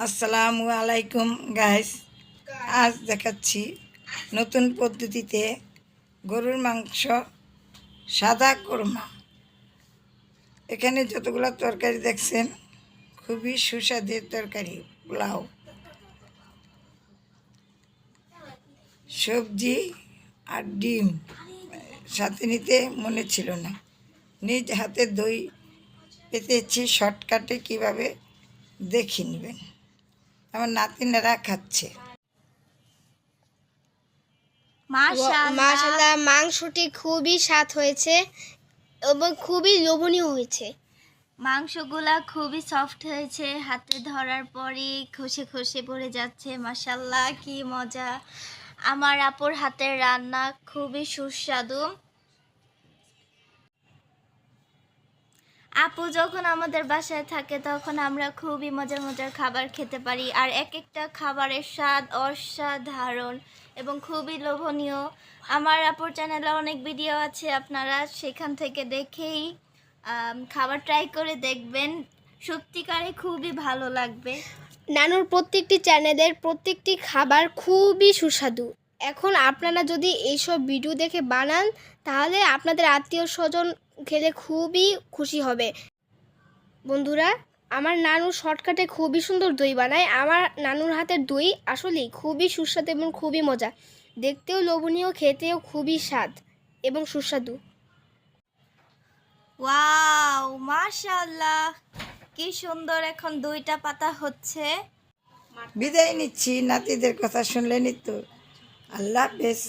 আসসালামু আলাইকুম গাইস। আজ দেখাচ্ছি নতুন পদ্ধতিতে গরুর মাংস সাদা কোরমা। এখানে যতগুলো তরকারি দেখছেন খুবই সুস্বাদের তরকারি। পোলাও, সবজি আর ডিম সাথে নিতে মনে ছিল না। নিজ হাতে দই পেতেছি শর্টকাটে, কীভাবে দেখে নেবেন। আমার নাতিনেরা খাচ্ছে। মাশাআল্লাহ, মাংসটি খুবই স্বাদ হয়েছে এবং খুবই লোভনীয় হয়েছে। মাংসগুলা খুবই সফট হয়েছে, হাতে ধরার পরই খসে খসে পড়ে যাচ্ছে। মাশাআল্লাহ, কি মজা! আমার আপুর হাতের রান্না খুবই সুস্বাদু। আপু যখন আমাদের বাসায় থাকে তখন আমরা খুবই মজার মজার খাবার খেতে পারি, আর এক একটা খাবারের স্বাদ অসাধারণ এবং খুবই লোভনীয়। আমার আপুর চ্যানেলে অনেক ভিডিও আছে, আপনারা সেখান থেকে দেখেই খাবার ট্রাই করে দেখবেন, সত্যিকারে খুবই ভালো লাগবে। নানুর প্রত্যেকটি চ্যানেলের প্রত্যেকটি খাবার খুবই সুস্বাদু। এখন আপনারা যদি এইসব ভিডিও দেখে বানান তাহলে আপনাদের আত্মীয় স্বজন খেলে খুবই খুশি হবে। বন্ধুরা, আমার নানু শর্টকাটে খুবই সুন্দর দই বানায়। আমার নানুর হাতের দই আসলেই খুবই সুস্বাদু এবং খুবই মজা, দেখতেও লোভনীয়, খেতেও খুবই স্বাদ এবং সুস্বাদু। ওয়াও, মাশাআল্লাহ, কি সুন্দর! এখন দুইটা পাতা হচ্ছে। বিদায় নিচ্ছি, নাতিদের কথা শুনলেনই তো। আল্লাহ হাফেজ।